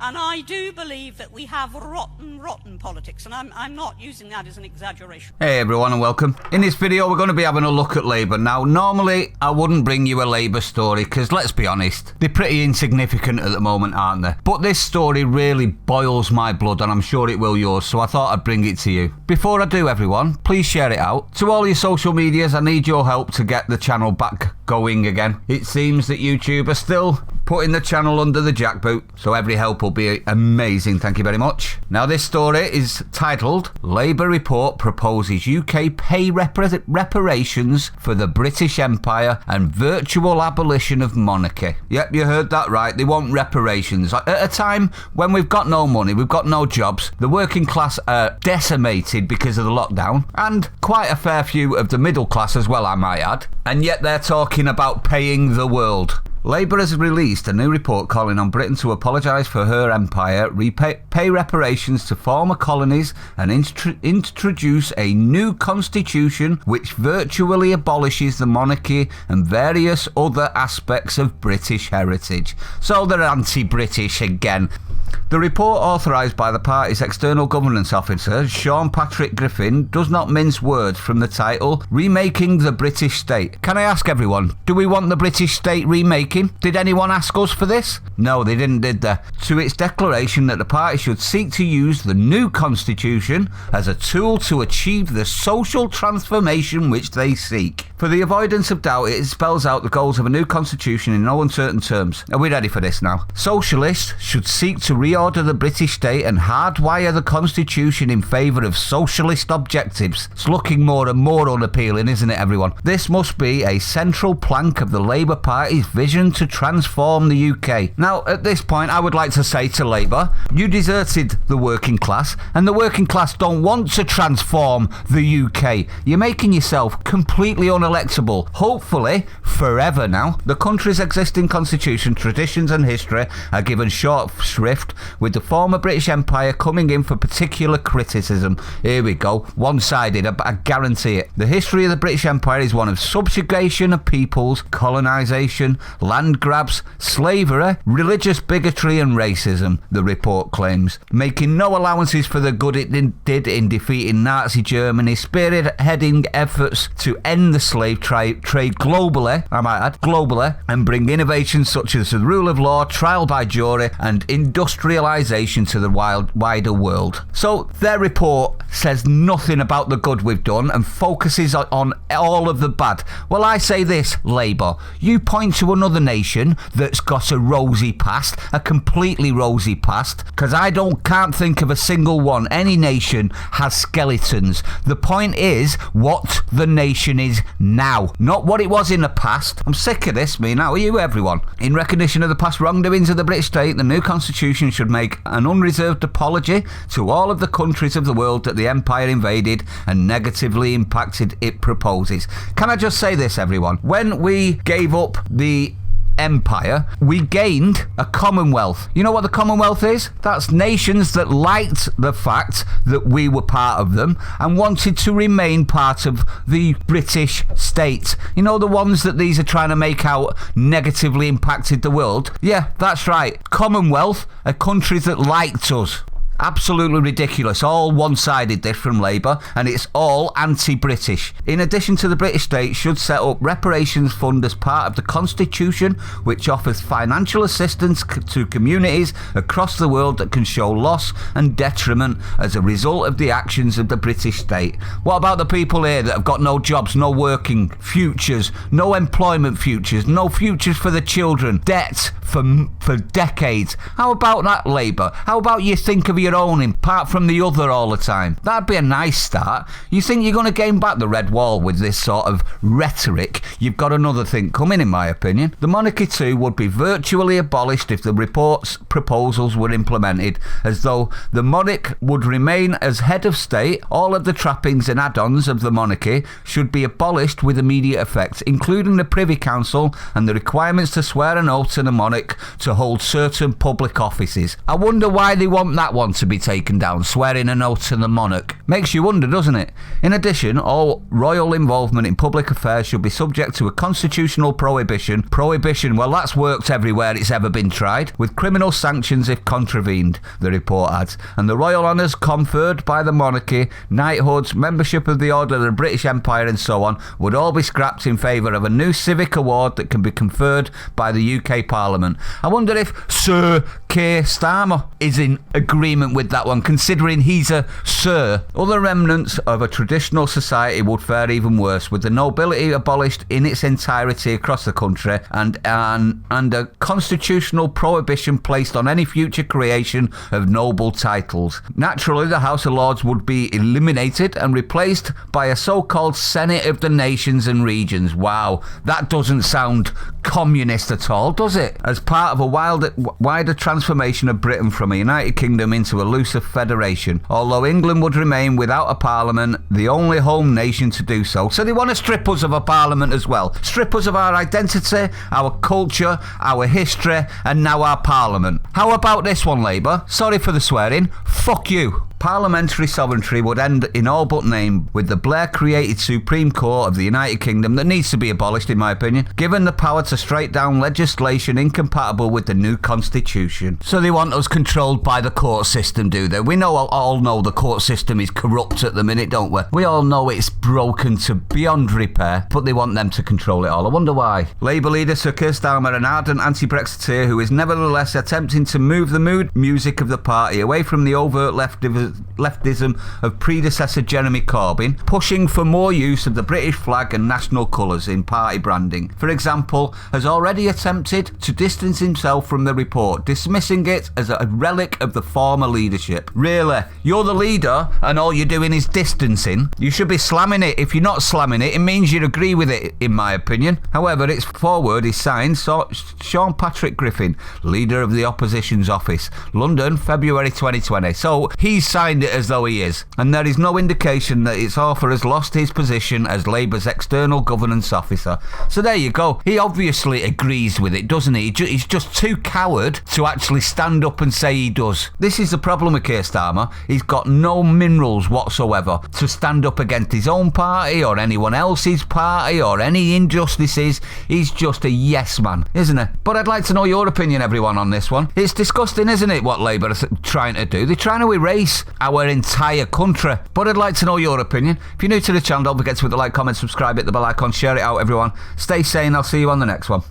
And I do believe that we have rotten politics, and I'm not using that as an exaggeration. Hey everyone and welcome. In this video we're going to be having a look at Labour. Now normally I wouldn't bring you a Labour story because let's be honest, they're pretty insignificant at the moment, aren't they? But this story really boils my blood and I'm sure it will yours, so I thought I'd bring it to you. Before I do everyone, please share it out. To all your social medias, I need your help to get the channel back going again. It seems that YouTube are still putting the channel under the jackboot, so every help will be amazing. Thank you very much. Now this story is titled Labour Report Proposes UK Pay Reparations for the British Empire and Virtual Abolition of Monarchy. Yep, you heard that right. They want reparations. At a time when we've got no money, we've got no jobs, the working class are decimated because of the lockdown, and quite a fair few of the middle class as well, I might add, and yet they're talking about paying the world. Labour has released a new report calling on Britain to apologise for her empire, pay reparations to former colonies and introduce a new constitution which virtually abolishes the monarchy and various other aspects of British heritage. So they're anti-British again. The report, authorised by the party's external governance officer, Sean Patrick Griffin, does not mince words from the title, Remaking the British State. Can I ask everyone, do we want the British state remaking? Did anyone ask us for this? No, they didn't, did they? To its declaration that the party should seek to use the new constitution as a tool to achieve the social transformation which they seek. For the avoidance of doubt, it spells out the goals of a new constitution in no uncertain terms. Are we ready for this now? Socialists should seek to reorder the British state and hardwire the constitution in favour of socialist objectives. It's looking more and more unappealing, isn't it, everyone? This must be a central plank of the Labour Party's vision to transform the UK. Now, at this point, I would like to say to Labour, you deserted the working class, and the working class don't want to transform the UK. You're making yourself completely unelectable, hopefully forever now. The country's existing constitution, traditions and history are given short shrift, with the former British Empire coming in for particular criticism. Here we go, one-sided, I guarantee it. The history of the British Empire is one of subjugation of peoples, colonisation, land grabs, slavery, religious bigotry and racism, the report claims, making no allowances for the good it did in defeating Nazi Germany, spearheading efforts to end the slave trade globally, I might add, globally, and bring innovations such as the rule of law, trial by jury, and industrialisation to the wider world. So their report says nothing about the good we've done and focuses on all of the bad. Well, I say this, Labour, you point to another nation that's got a rosy past, a completely rosy past, because I can't think of a single one. Any nation has skeletons. The point is what the nation is now, not what it was in the past. I'm sick of this, me now. Are you, everyone? In recognition of the past wrongdoings of the British state, the new constitution should make an unreserved apology to all of the countries of the world that the empire invaded and negatively impacted it proposes. Can I just say this, everyone? When we gave up the empire, we gained a commonwealth. You know what the commonwealth is? That's nations that liked the fact that we were part of them and wanted to remain part of the British state. You know, the ones that these are trying to make out negatively impacted the world? Yeah, that's right. Commonwealth are countries that liked us. Absolutely ridiculous. All one-sided, this from Labour, and it's all anti-British. In addition to the British state should set up reparations fund as part of the constitution, which offers financial assistance to communities across the world that can show loss and detriment as a result of the actions of the British state. What about the people here that have got no jobs, no working futures, no employment futures, no futures for the children, debt for decades? How about that, Labour? How about you think of your own apart from the other all the time? That'd be a nice start. You think you're going to gain back the red wall with this sort of rhetoric? You've got another thing coming, in my opinion. The monarchy too would be virtually abolished if the report's proposals were implemented, as though the monarch would remain as head of state. All of the trappings and add-ons of the monarchy should be abolished with immediate effect, including the Privy Council and the requirements to swear an oath to the monarch to hold certain public offices. I wonder why they want that one to be taken down, swearing an oath to the monarch. Makes you wonder, doesn't it? In addition, all royal involvement in public affairs should be subject to a constitutional prohibition. Prohibition, well, that's worked everywhere it's ever been tried, with criminal sanctions if contravened, the report adds. And the royal honours conferred by the monarchy, knighthoods, membership of the Order of the British Empire and so on, would all be scrapped in favour of a new civic award that can be conferred by the UK Parliament. I wonder if Sir Keir Starmer is in agreement with that one, considering he's a Sir. Other remnants of a traditional society would fare even worse, with the nobility abolished in its entirety across the country and a constitutional prohibition placed on any future creation of noble titles. Naturally, the House of Lords would be eliminated and replaced by a so-called Senate of the Nations and Regions. Wow, that doesn't sound communist at all, does it? As part of a wider transformation of Britain from a United Kingdom into a looser federation, although England would remain without a parliament, the only home nation to do so. So they want to strip us of a parliament as well. Strip us of our identity, our culture, our history, and now our parliament. How about this one, Labour? Sorry for the swearing. Fuck you. Parliamentary sovereignty would end in all but name, with the Blair-created Supreme Court of the United Kingdom that needs to be abolished, in my opinion, given the power to strike down legislation incompatible with the new constitution. So they want us controlled by the court system, do they? We all know the court system is corrupt at the minute, don't we? We all know it's broken to beyond repair, but they want them to control it all. I wonder why. Labour leader Sir Keir Starmer, an ardent anti-Brexiteer who is nevertheless attempting to move the mood music of the party away from the overt leftism of predecessor Jeremy Corbyn, pushing for more use of the British flag and national colours in party branding. For example, has already attempted to distance himself from the report, dismissing it as a relic of the former leadership. Really? You're the leader and all you're doing is distancing? You should be slamming it. If you're not slamming it, it means you agree with it, in my opinion. However, its foreword is signed Sean Patrick Griffin, leader of the opposition's office, London, February 2020. So he's signed it as though he is, and there is no indication that its author has lost his position as Labour's external governance officer. So there you go. He obviously agrees with it, doesn't he? He's just too coward to actually stand up and say he does. This is the problem with Keir Starmer. He's got no minerals whatsoever to stand up against his own party or anyone else's party or any injustices. He's just a yes man, isn't he? But I'd like to know your opinion, everyone, on this one. It's disgusting, isn't it, what Labour are trying to do? They're trying to erase our entire country. But I'd like to know your opinion. If you're new to the channel, don't forget to hit the like, comment, subscribe, hit the bell icon, share it out, everyone. Stay sane. I'll see you on the next one.